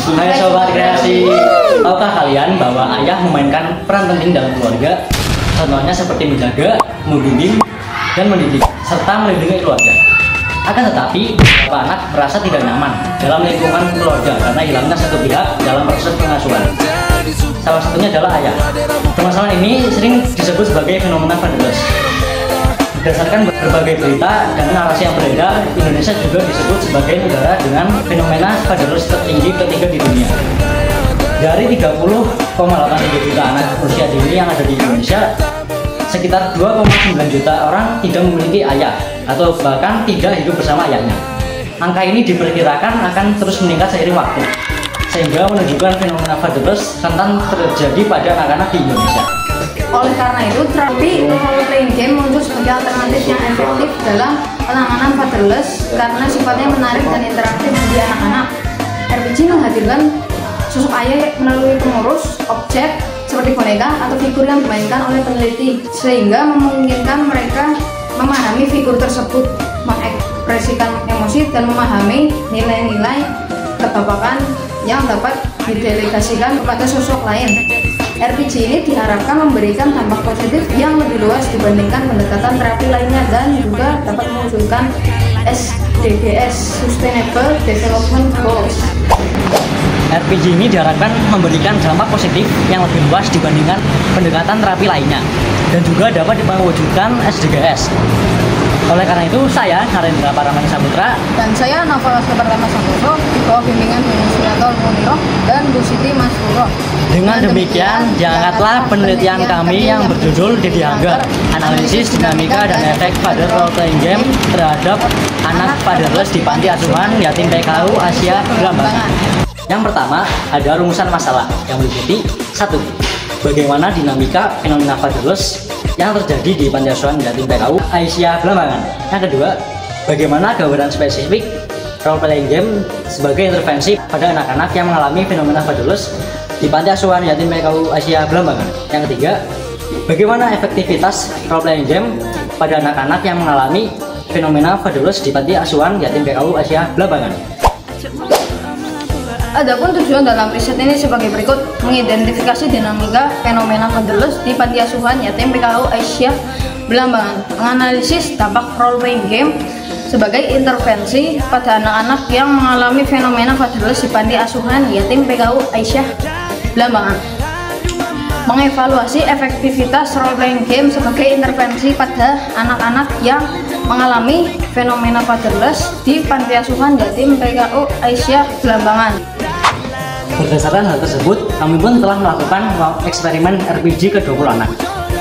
Hai Sobat Kreasi, tahukah kalian bahwa ayah memainkan peran penting dalam keluarga? Contohnya seperti menjaga, membimbing, dan mendidik, serta melindungi keluarga. Akan tetapi, beberapa anak merasa tidak nyaman dalam lingkungan keluarga karena hilangnya satu pihak dalam proses pengasuhan. Salah satunya adalah ayah. Permasalahan ini sering disebut sebagai fenomena fatherless. Berdasarkan berbagai berita dan narasi yang beredar, Indonesia juga disebut sebagai negara dengan fenomena fatherless tertinggi ketiga di dunia. Dari 30,8 juta anak usia dini yang ada di Indonesia, sekitar 2,9 juta orang tidak memiliki ayah atau bahkan tidak hidup bersama ayahnya. Angka ini diperkirakan akan terus meningkat seiring waktu, sehingga menunjukkan fenomena fatherless rentan terjadi pada anak-anak di Indonesia. Oleh karena itu, terapi role playing game muncul sebagai alternatif yang efektif dalam penanganan fatherless karena sifatnya menarik dan interaktif bagi anak-anak. RPG menghadirkan sosok ayah melalui pengurus, objek seperti boneka atau figur yang dimainkan oleh peneliti, sehingga memungkinkan mereka memahami figur tersebut, mengekspresikan emosi, dan memahami nilai-nilai kebapakan yang dapat didelegasikan kepada sosok lain. RPG ini diharapkan memberikan dampak positif yang lebih luas dibandingkan pendekatan terapi lainnya dan juga dapat mewujudkan SDGs (Sustainable Development Goals). RPG ini diharapkan memberikan dampak positif yang lebih luas dibandingkan pendekatan terapi lainnya dan juga dapat mewujudkan SDGs. Oleh karena itu, saya Narendra Paraman Saputra dan saya Nafal Pertama Santoso di bawah bimbingan Bu Musliatul Muniro dan Bu Siti Masruro. Dengan demikian, diangkatlah penelitian kami yang berjudul Didi Angger, Analisis Dinamika dan Efek Father Role Playing Game terhadap anak fatherless di Panti Asuhan Yatim PKU Asia Belambangan. Yang pertama, ada rumusan masalah yang meliputi 1. Bagaimana dinamika fenomena fatherless yang terjadi di Panti Asuhan Yatim PKU Asia Belambangan. Yang kedua, bagaimana gambaran spesifik role playing game sebagai intervensi pada anak-anak yang mengalami fenomena fatherless di Panti Asuhan Yatim PKU Asia Belambangan. Yang ketiga, bagaimana efektivitas role playing game pada anak-anak yang mengalami fenomena fatherless di Panti Asuhan Yatim PKU Asia Belambangan. Adapun tujuan dalam riset ini sebagai berikut: mengidentifikasi dinamika fenomena fatherless di Panti Asuhan Yatim PKU Asia Belambangan, menganalisis dampak role playing game sebagai intervensi pada anak-anak yang mengalami fenomena fatherless di Panti Asuhan Yatim PKU Asia Belambangan, mengevaluasi efektivitas role playing game sebagai intervensi pada anak-anak yang mengalami fenomena fatherless di Panti Asuhan Yatim PKU Asia Belambangan. Berdasarkan hal tersebut, kami pun telah melakukan eksperimen RPG ke 20 anak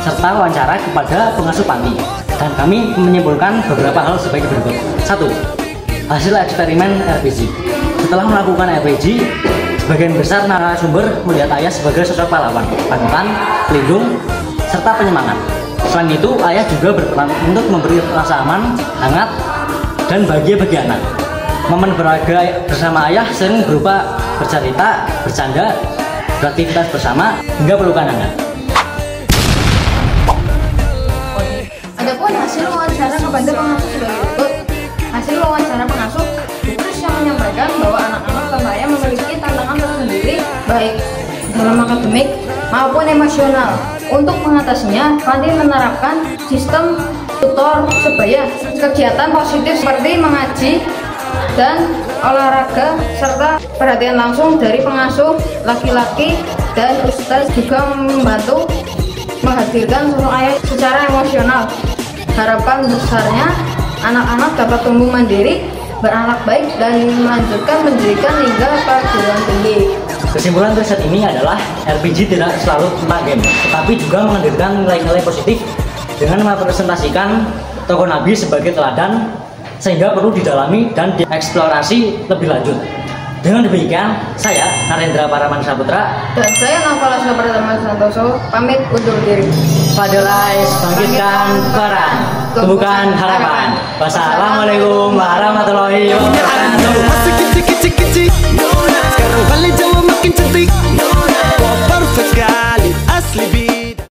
serta wawancara kepada pengasuh panti, dan kami menyimpulkan beberapa hal sebagai berikut. 1. Hasil eksperimen RPG. Setelah melakukan RPG, sebagian besar narasumber melihat ayah sebagai sosok pahlawan, panutan, pelindung, serta penyemangat. Selain itu, ayah juga berperan untuk memberi rasa aman, hangat, dan bahagia bagi anak. Momen berharga bersama ayah sering berupa bercerita, bercanda, beraktivitas bersama, hingga pelukan hangat. Adapun hasil wawancara kepada pengasuh sebagai berikut. Hasil wawancara pengasuh, Terus yang menyampaikan bahwa anak-anak tanpa ayah memiliki tantangan tersendiri baik dalam akademik maupun emosional. Untuk mengatasinya, Panti menerapkan sistem tutor sebaya, kegiatan positif seperti mengaji dan olahraga, serta perhatian langsung dari pengasuh laki-laki, dan ustaz juga membantu menghadirkan sosok ayah secara emosional. Harapan besarnya, anak-anak dapat tumbuh mandiri, berakhlak baik, dan melanjutkan pendidikan hingga perguruan tinggi. Kesimpulan riset ini adalah RPG tidak selalu tentang game, tetapi juga menghadirkan nilai-nilai positif dengan merepresentasikan tokoh Nabi sebagai teladan, sehingga perlu didalami dan dieksplorasi lebih lanjut. Dengan demikian, saya Narendra Paraman Saputra dan saya Nafal Pertama Santoso pamit undur diri. Fatherless, bangkitkan peran, tumbuhkan harapan. Wassalamualaikum warahmatullahi wabarakatuh. Sekarang balik Jawa makin cantik, perfect sekali asli.